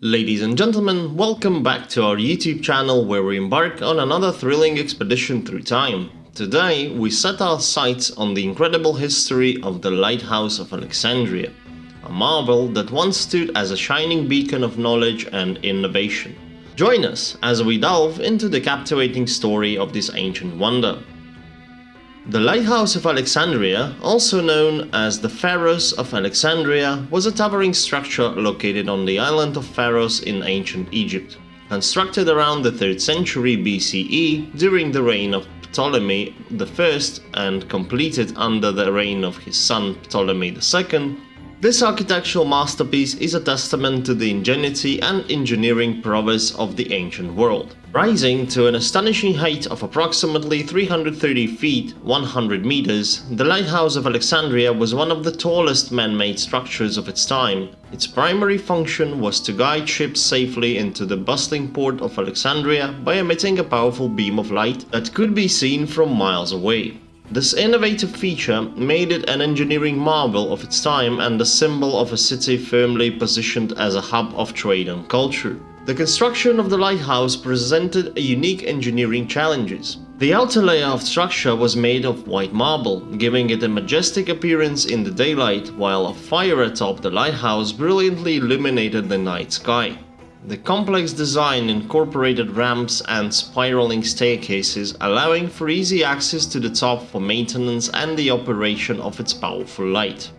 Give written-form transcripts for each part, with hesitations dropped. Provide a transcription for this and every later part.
Ladies and gentlemen, welcome back to our YouTube channel where we embark on another thrilling expedition through time. Today, we set our sights on the incredible history of the Lighthouse of Alexandria, a marvel that once stood as a shining beacon of knowledge and innovation. Join us as we delve into the captivating story of this ancient wonder. The Lighthouse of Alexandria, also known as the Pharos of Alexandria, was a towering structure located on the island of Pharos in ancient Egypt. Constructed around the 3rd century BCE during the reign of Ptolemy I and completed under the reign of his son Ptolemy II, this architectural masterpiece is a testament to the ingenuity and engineering prowess of the ancient world. Rising to an astonishing height of approximately 330 feet 100 meters, the Lighthouse of Alexandria was one of the tallest man-made structures of its time. Its primary function was to guide ships safely into the bustling port of Alexandria by emitting a powerful beam of light that could be seen from miles away. This innovative feature made it an engineering marvel of its time and a symbol of a city firmly positioned as a hub of trade and culture. The construction of the lighthouse presented unique engineering challenges. The outer layer of structure was made of white marble, giving it a majestic appearance in the daylight, while a fire atop the lighthouse brilliantly illuminated the night sky. The complex design incorporated ramps and spiraling staircases, allowing for easy access to the top for maintenance and the operation of its powerful light.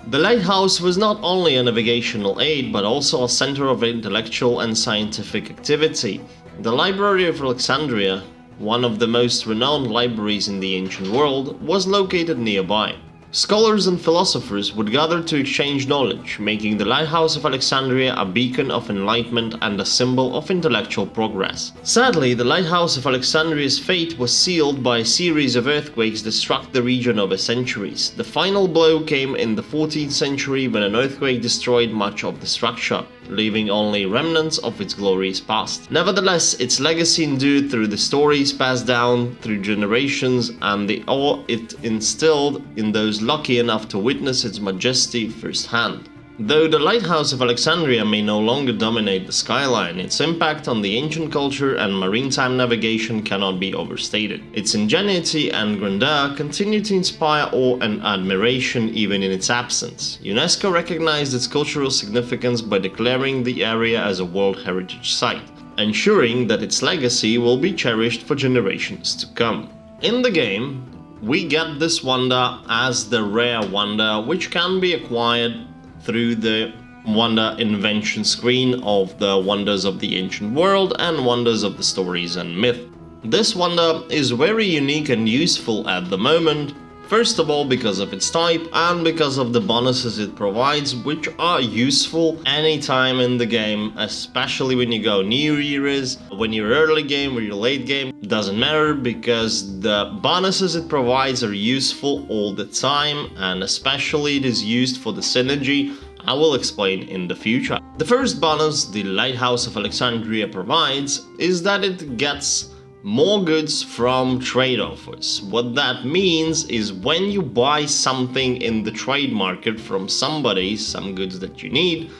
The lighthouse was not only a navigational aid, but also a center of intellectual and scientific activity. The Library of Alexandria, one of the most renowned libraries in the ancient world, was located nearby. Scholars and philosophers would gather to exchange knowledge, making the Lighthouse of Alexandria a beacon of enlightenment and a symbol of intellectual progress. Sadly, the Lighthouse of Alexandria's fate was sealed by a series of earthquakes that struck the region over centuries. The final blow came in the 14th century when an earthquake destroyed much of the structure, leaving only remnants of its glorious past. Nevertheless, its legacy endured through the stories passed down through generations and the awe it instilled in those lucky enough to witness its majesty firsthand. Though the Lighthouse of Alexandria may no longer dominate the skyline, its impact on the ancient culture and maritime navigation cannot be overstated. Its ingenuity and grandeur continue to inspire awe and admiration even in its absence. UNESCO recognized its cultural significance by declaring the area as a World Heritage Site, ensuring that its legacy will be cherished for generations to come. In the game, we get this wonder as the rare wonder, which can be acquired through the Wonder Invention screen of the Wonders of the Ancient World and Wonders of the Stories and Myth. This wonder is very unique and useful at the moment, first of all because of its type and because of the bonuses it provides, which are useful anytime in the game, especially when you go new eras, when you're early game or you're late game, doesn't matter because the bonuses it provides are useful all the time, and especially it is used for the synergy I will explain in the future. The first bonus the Lighthouse of Alexandria provides is that it gets more goods from trade offers. What that means is when you buy something in the trade market from somebody, some goods that you need,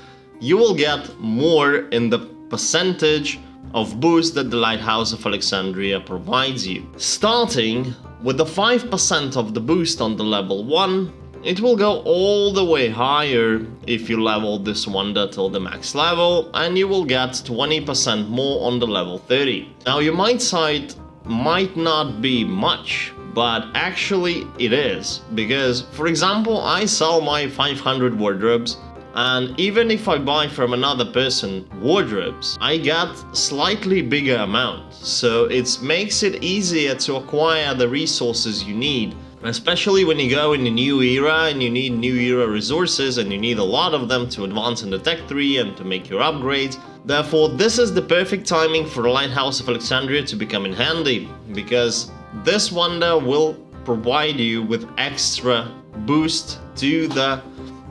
you will get more in the percentage of boost that the Lighthouse of Alexandria provides you. Starting with the 5% of the boost on the level 1, it will go all the way higher if you level this wonder till the max level, and you will get 20% more on the level 30. Now you might cite might not be much, but actually it is, because for example I sell my 500 wardrobes, and even if I buy from another person wardrobes, I get slightly bigger amount, so it makes it easier to acquire the resources you need. Especially when you go in a new era and you need new era resources and you need a lot of them to advance in the tech tree and to make your upgrades. Therefore, this is the perfect timing for the Lighthouse of Alexandria to become in handy, because this wonder will provide you with extra boost to the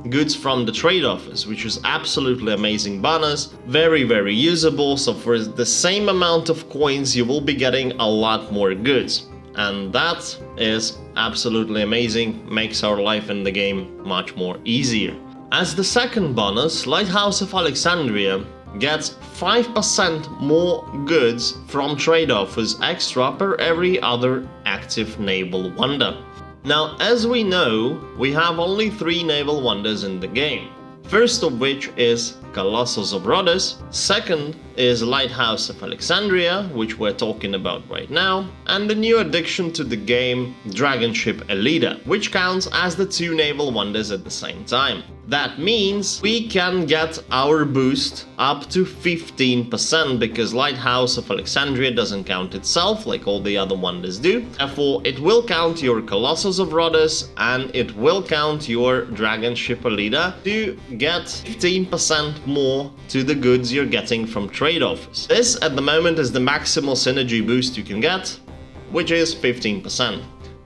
goods from the trade offers, which is absolutely amazing bonus, very usable. So for the same amount of coins you will be getting a lot more goods. And that is absolutely amazing, makes our life in the game much more easier. As the second bonus, Lighthouse of Alexandria gets 5% more goods from trade offers extra per every other active naval wonder. Now, as we know, we have only 3 naval wonders in the game. First of which is Colossus of Rhodes, second is Lighthouse of Alexandria, which we're talking about right now, and the new addition to the game, Dragon Ship Elida, which counts as the 2 naval wonders at the same time. That means we can get our boost up to 15% because Lighthouse of Alexandria doesn't count itself like all the other wonders do. Therefore, it will count your Colossus of Rhodes and it will count your Dragon Ship Elida to get 15% more to the goods you're getting from trade offers. This at the moment is the maximal synergy boost you can get, which is 15%.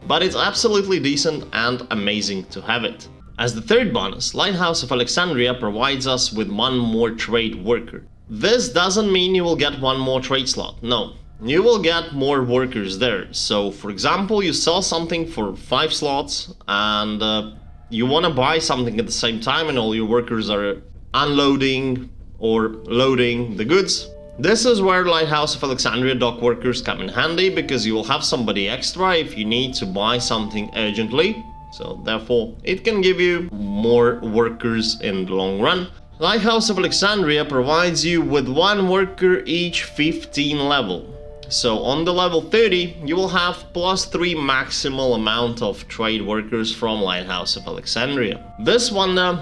But it's absolutely decent and amazing to have it. As the third bonus, Lighthouse of Alexandria provides us with 1 more trade worker. This doesn't mean you will get 1 more trade slot, no. You will get more workers there. So for example, you sell something for 5 slots and you want to buy something at the same time and all your workers are unloading or loading the goods. This is where Lighthouse of Alexandria dock workers come in handy because you will have somebody extra if you need to buy something urgently. So therefore, it can give you more workers in the long run. Lighthouse of Alexandria provides you with 1 worker each 15 level. So on the level 30, you will have +3 maximal amount of trade workers from Lighthouse of Alexandria. This wonder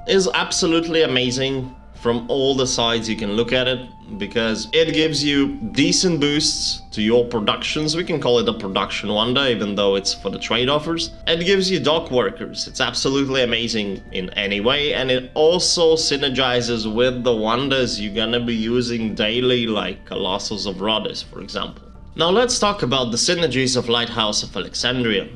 is absolutely amazing from all the sides you can look at it, because it gives you decent boosts to your productions. We can call it a production wonder, even though it's for the trade offers. It gives you dock workers. It's absolutely amazing in any way, and it also synergizes with the wonders you're gonna be using daily, like Colossus of Rhodes, for example. Now let's talk about the synergies of Lighthouse of Alexandria.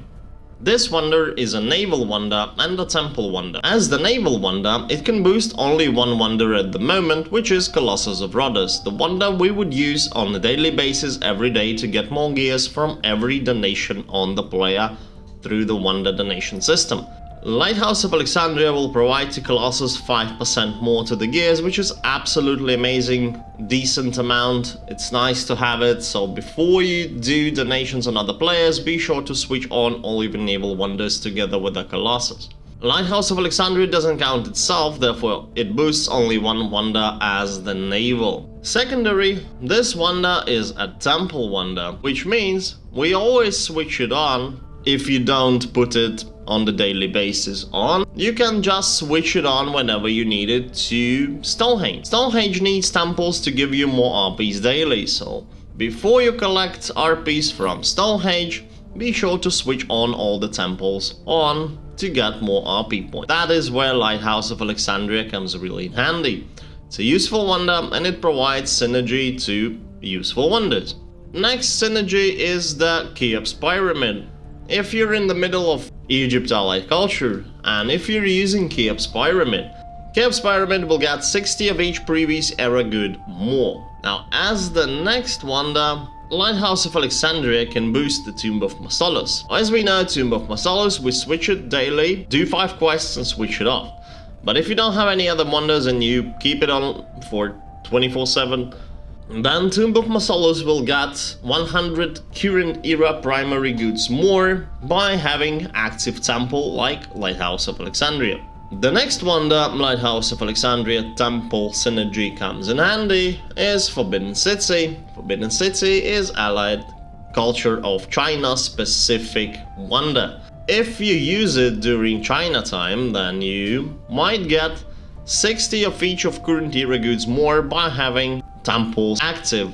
This wonder is a naval wonder and a temple wonder. As the naval wonder, it can boost only 1 wonder at the moment, which is Colossus of Rhodes, the wonder we would use on a daily basis every day to get more gears from every donation on the player through the wonder donation system. Lighthouse of Alexandria will provide to Colossus 5% more to the gears, which is absolutely amazing, decent amount. It's nice to have it, so before you do donations on other players, be sure to switch on all your naval wonders together with the Colossus. Lighthouse of Alexandria doesn't count itself, therefore it boosts only 1 wonder as the naval. Secondary, this wonder is a temple wonder, which means we always switch it on. If you don't put it on the daily basis on, you can just switch it on whenever you need it to Stonehenge. Stonehenge needs temples to give you more RPs daily, so before you collect RPs from Stonehenge, be sure to switch on all the temples on to get more RP points. That is where Lighthouse of Alexandria comes really in handy. It's a useful wonder and it provides synergy to useful wonders. Next synergy is the Cheops Pyramid. If you're in the middle of Egypt allied culture, and if you're using Cheops Pyramid will get 60 of each previous era good more. Now, as the next wonder, Lighthouse of Alexandria can boost the Tomb of Mausolus. As we know, Tomb of Mausolus, we switch it daily, do 5 quests and switch it off. But if you don't have any other wonders and you keep it on for 24/7, then Tomb of Mausolus will get 100 current era primary goods more by having active temple like Lighthouse of Alexandria. The next wonder Lighthouse of Alexandria temple synergy comes in handy is Forbidden City. Forbidden City is allied culture of China specific wonder. If you use it during China time, then you might get 60 of each of current era goods more by having temples active,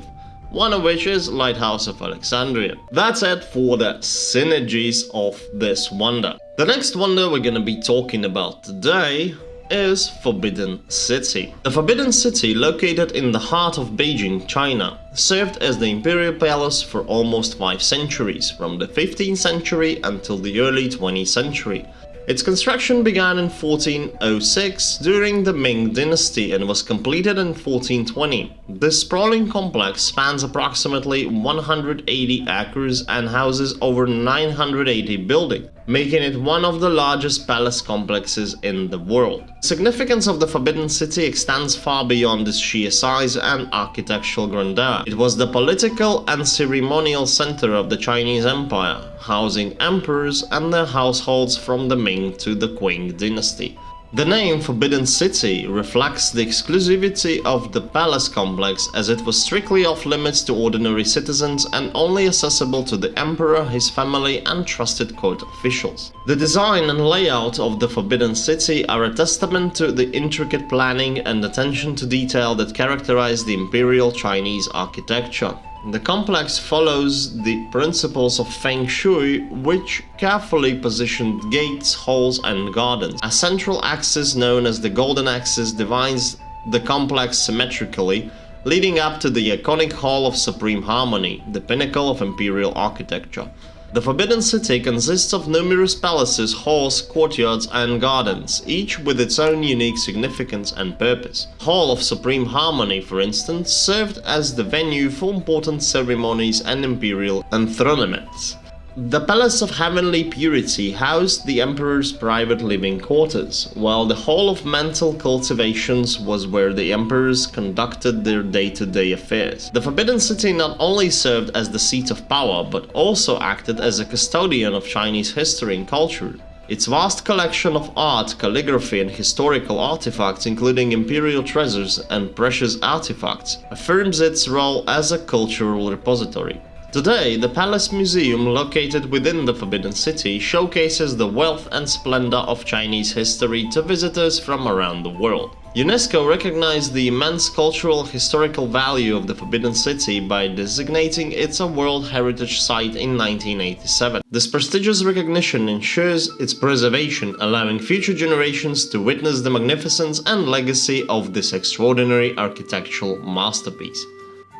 one of which is Lighthouse of Alexandria. That's it for the synergies of this wonder. The next wonder we're gonna be talking about today is Forbidden City. The Forbidden City, located in the heart of Beijing, China, served as the imperial palace for almost 5 centuries, from the 15th century until the early 20th century. Its construction began in 1406 during the Ming dynasty and was completed in 1420. This sprawling complex spans approximately 180 acres and houses over 980 buildings. making it one of the largest palace complexes in the world. The significance of the Forbidden City extends far beyond its sheer size and architectural grandeur. It was the political and ceremonial center of the Chinese Empire, housing emperors and their households from the Ming to the Qing dynasty. The name Forbidden City reflects the exclusivity of the palace complex, as it was strictly off-limits to ordinary citizens and only accessible to the emperor, his family and trusted court officials. The design and layout of the Forbidden City are a testament to the intricate planning and attention to detail that characterize the imperial Chinese architecture. The complex follows the principles of Feng Shui, which carefully positioned gates, halls and gardens. A central axis known as the Golden Axis divides the complex symmetrically, leading up to the iconic Hall of Supreme Harmony, the pinnacle of imperial architecture. The Forbidden City consists of numerous palaces, halls, courtyards and gardens, each with its own unique significance and purpose. Hall of Supreme Harmony, for instance, served as the venue for important ceremonies and imperial enthronements. The Palace of Heavenly Purity housed the Emperor's private living quarters, while the Hall of Mental Cultivations was where the emperors conducted their day-to-day affairs. The Forbidden City not only served as the seat of power, but also acted as a custodian of Chinese history and culture. Its vast collection of art, calligraphy and historical artifacts, including imperial treasures and precious artifacts, affirms its role as a cultural repository. Today, the Palace Museum, located within the Forbidden City, showcases the wealth and splendor of Chinese history to visitors from around the world. UNESCO recognized the immense cultural historical value of the Forbidden City by designating it a World Heritage Site in 1987. This prestigious recognition ensures its preservation, allowing future generations to witness the magnificence and legacy of this extraordinary architectural masterpiece.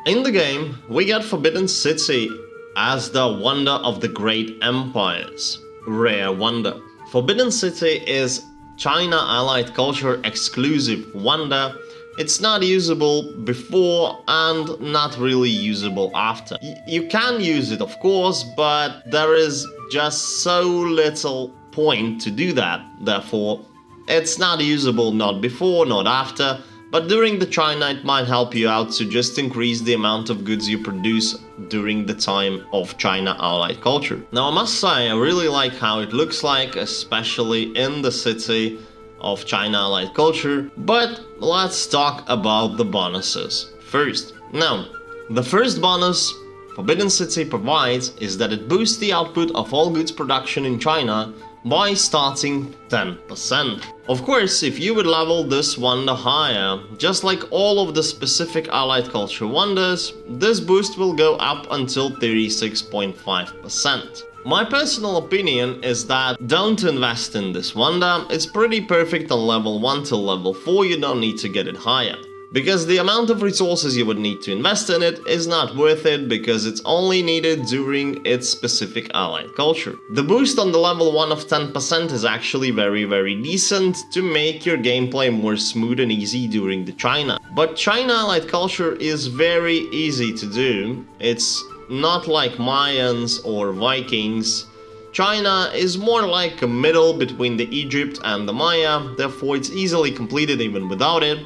In the game, we get Forbidden City as the wonder of the great empires. Rare wonder. Forbidden City is China allied culture exclusive wonder. It's not usable before and not really usable after. You can use it, of course, but there is just so little point to do that. Therefore, it's not usable not before, not after. But during the China, it might help you out to just increase the amount of goods you produce during the time of China allied culture. Now, I must say, I really like how it looks like, especially in the city of China allied culture. But let's talk about the bonuses first. Now, the first bonus Forbidden City provides is that it boosts the output of all goods production in China by starting 10%. Of course, if you would level this wonder higher, just like all of the specific allied culture wonders, this boost will go up until 36.5%. My personal opinion is that don't invest in this wonder. It's pretty perfect on level 1 till level 4, you don't need to get it higher. Because the amount of resources you would need to invest in it is not worth it, because it's only needed during its specific allied culture. The boost on the level 1 of 10% is actually very decent to make your gameplay more smooth and easy during the China. But China allied culture is very easy to do. It's not like Mayans or Vikings. China is more like a middle between the Egypt and the Maya, therefore it's easily completed even without it.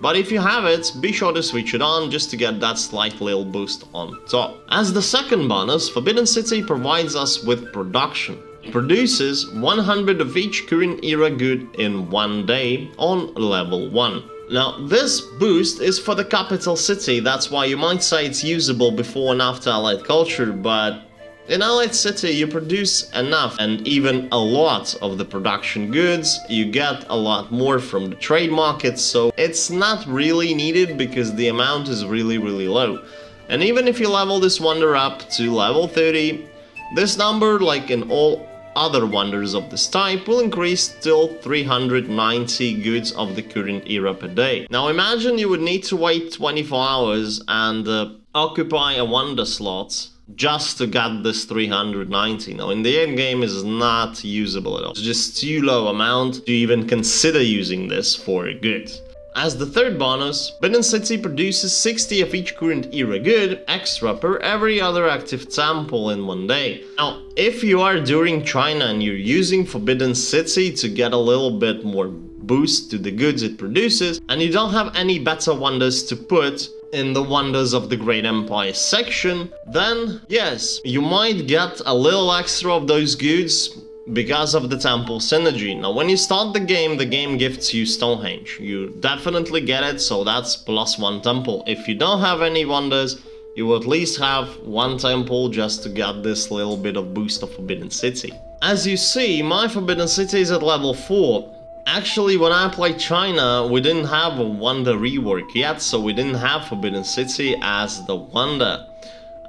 But if you have it, be sure to switch it on just to get that slight little boost on top. As the second bonus, Forbidden City provides us with production. It produces 100 of each current era good in one day on level 1. Now, this boost is for the capital city, that's why you might say it's usable before and after allied culture, but in Allied City you produce enough and even a lot of the production goods, you get a lot more from the trade market, so it's not really needed because the amount is really low. And even if you level this wonder up to level 30, this number, like in all other wonders of this type, will increase till 390 goods of the current era per day. Now imagine you would need to wait 24 hours and occupy a wonder slot just to get this 390. Now in the end game is not usable at all. It's just too low amount to even consider using this for a good. As the third bonus, Forbidden City produces 60 of each current era good extra per every other active temple in one day. Now, if you are during China and you're using Forbidden City to get a little bit more boost to the goods it produces, and you don't have any better wonders to put in the Wonders of the Great Empire section, then yes, you might get a little extra of those goods because of the temple synergy. Now when you start the game gifts you Stonehenge. You definitely get it, so that's +1 temple. If you don't have any wonders, you will at least have 1 temple just to get this little bit of boost of Forbidden City. As you see, my Forbidden City is at level 4. Actually, when I played China, we didn't have a wonder rework yet, so we didn't have Forbidden City as the wonder.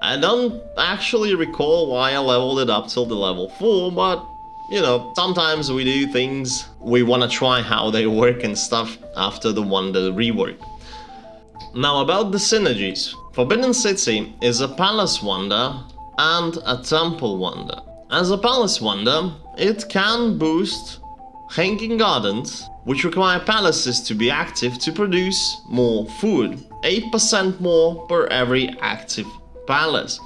I don't actually recall why I leveled it up till the level 4, but you know, sometimes we do things, we want to try how they work and stuff after the wonder rework. Now about the synergies. Forbidden City is a palace wonder and a temple wonder. As a palace wonder, it can boost hanging gardens, which require palaces to be active to produce more food. 8% more per every active palace,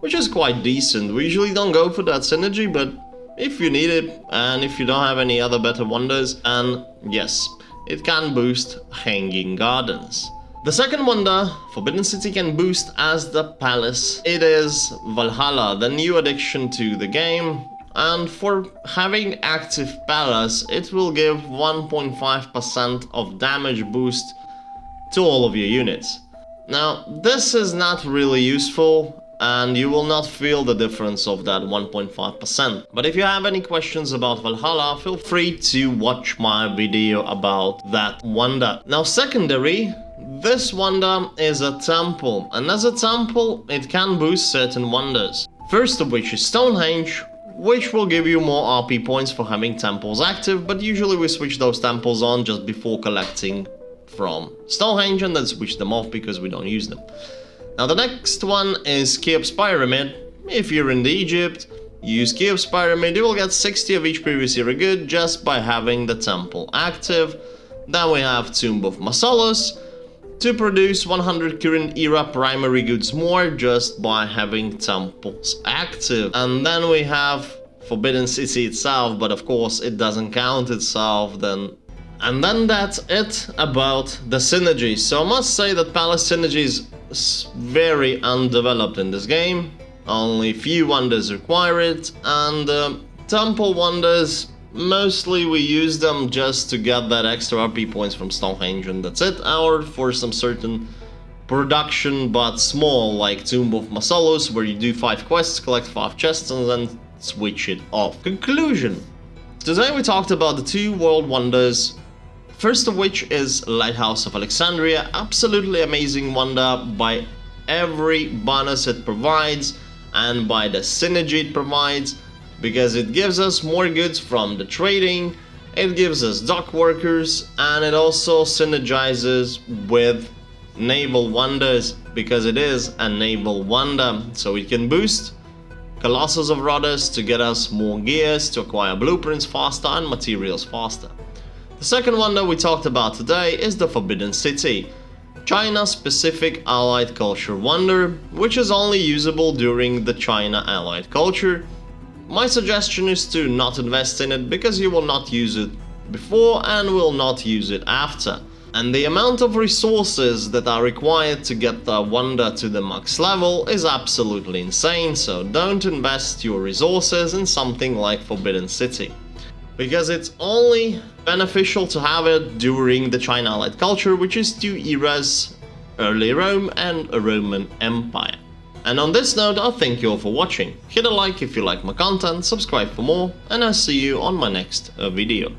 which is quite decent. We usually don't go for that synergy, but if you need it, and if you don't have any other better wonders, and yes, it can boost hanging gardens. The second wonder Forbidden City can boost as the palace. It is Valhalla, the new addition to the game, and for having active palace, it will give 1.5% of damage boost to all of your units. Now, this is not really useful, and you will not feel the difference of that 1.5%. But if you have any questions about Valhalla, feel free to watch my video about that wonder. Now secondary, this wonder is a temple, and as a temple it can boost certain wonders. First of which is Stonehenge, which will give you more RP points for having temples active, but usually we switch those temples on just before collecting from Stonehenge and then switch them off because we don't use them. Now the next one is Cheops Pyramid. If you're in Egypt, use Cheops Pyramid, you will get 60 of each previous era good just by having the temple active. Then we have Tomb of Mausolus to produce 100 current era primary goods more just by having temples active. And then we have Forbidden City itself, but of course it doesn't count itself then. And then that's it about the synergies. So I must say that Palace Synergies is very undeveloped in this game. Only few wonders require it, and temple wonders, mostly we use them just to get that extra RP points from Stonehenge and that's it, or for some certain production but small, like Tomb of Mausolus, where you do 5 quests, collect 5 chests and then switch it off. Conclusion. Today we talked about the 2 world wonders. First of which is Lighthouse of Alexandria, absolutely amazing wonder by every bonus it provides and by the synergy it provides, because it gives us more goods from the trading, it gives us dock workers, and it also synergizes with naval wonders because it is a naval wonder, so it can boost Colossus of Rhodes to get us more gears, to acquire blueprints faster and materials faster. The second wonder we talked about today is the Forbidden City, China-specific allied culture wonder, which is only usable during the China allied culture. My suggestion is to not invest in it because you will not use it before and will not use it after. And the amount of resources that are required to get the wonder to the max level is absolutely insane, so don't invest your resources in something like Forbidden City, because it's only beneficial to have it during the China allied culture, which is 2 eras, early Rome and a Roman Empire. And on this note, I thank you all for watching. Hit a like if you like my content, subscribe for more, and I'll see you on my next video.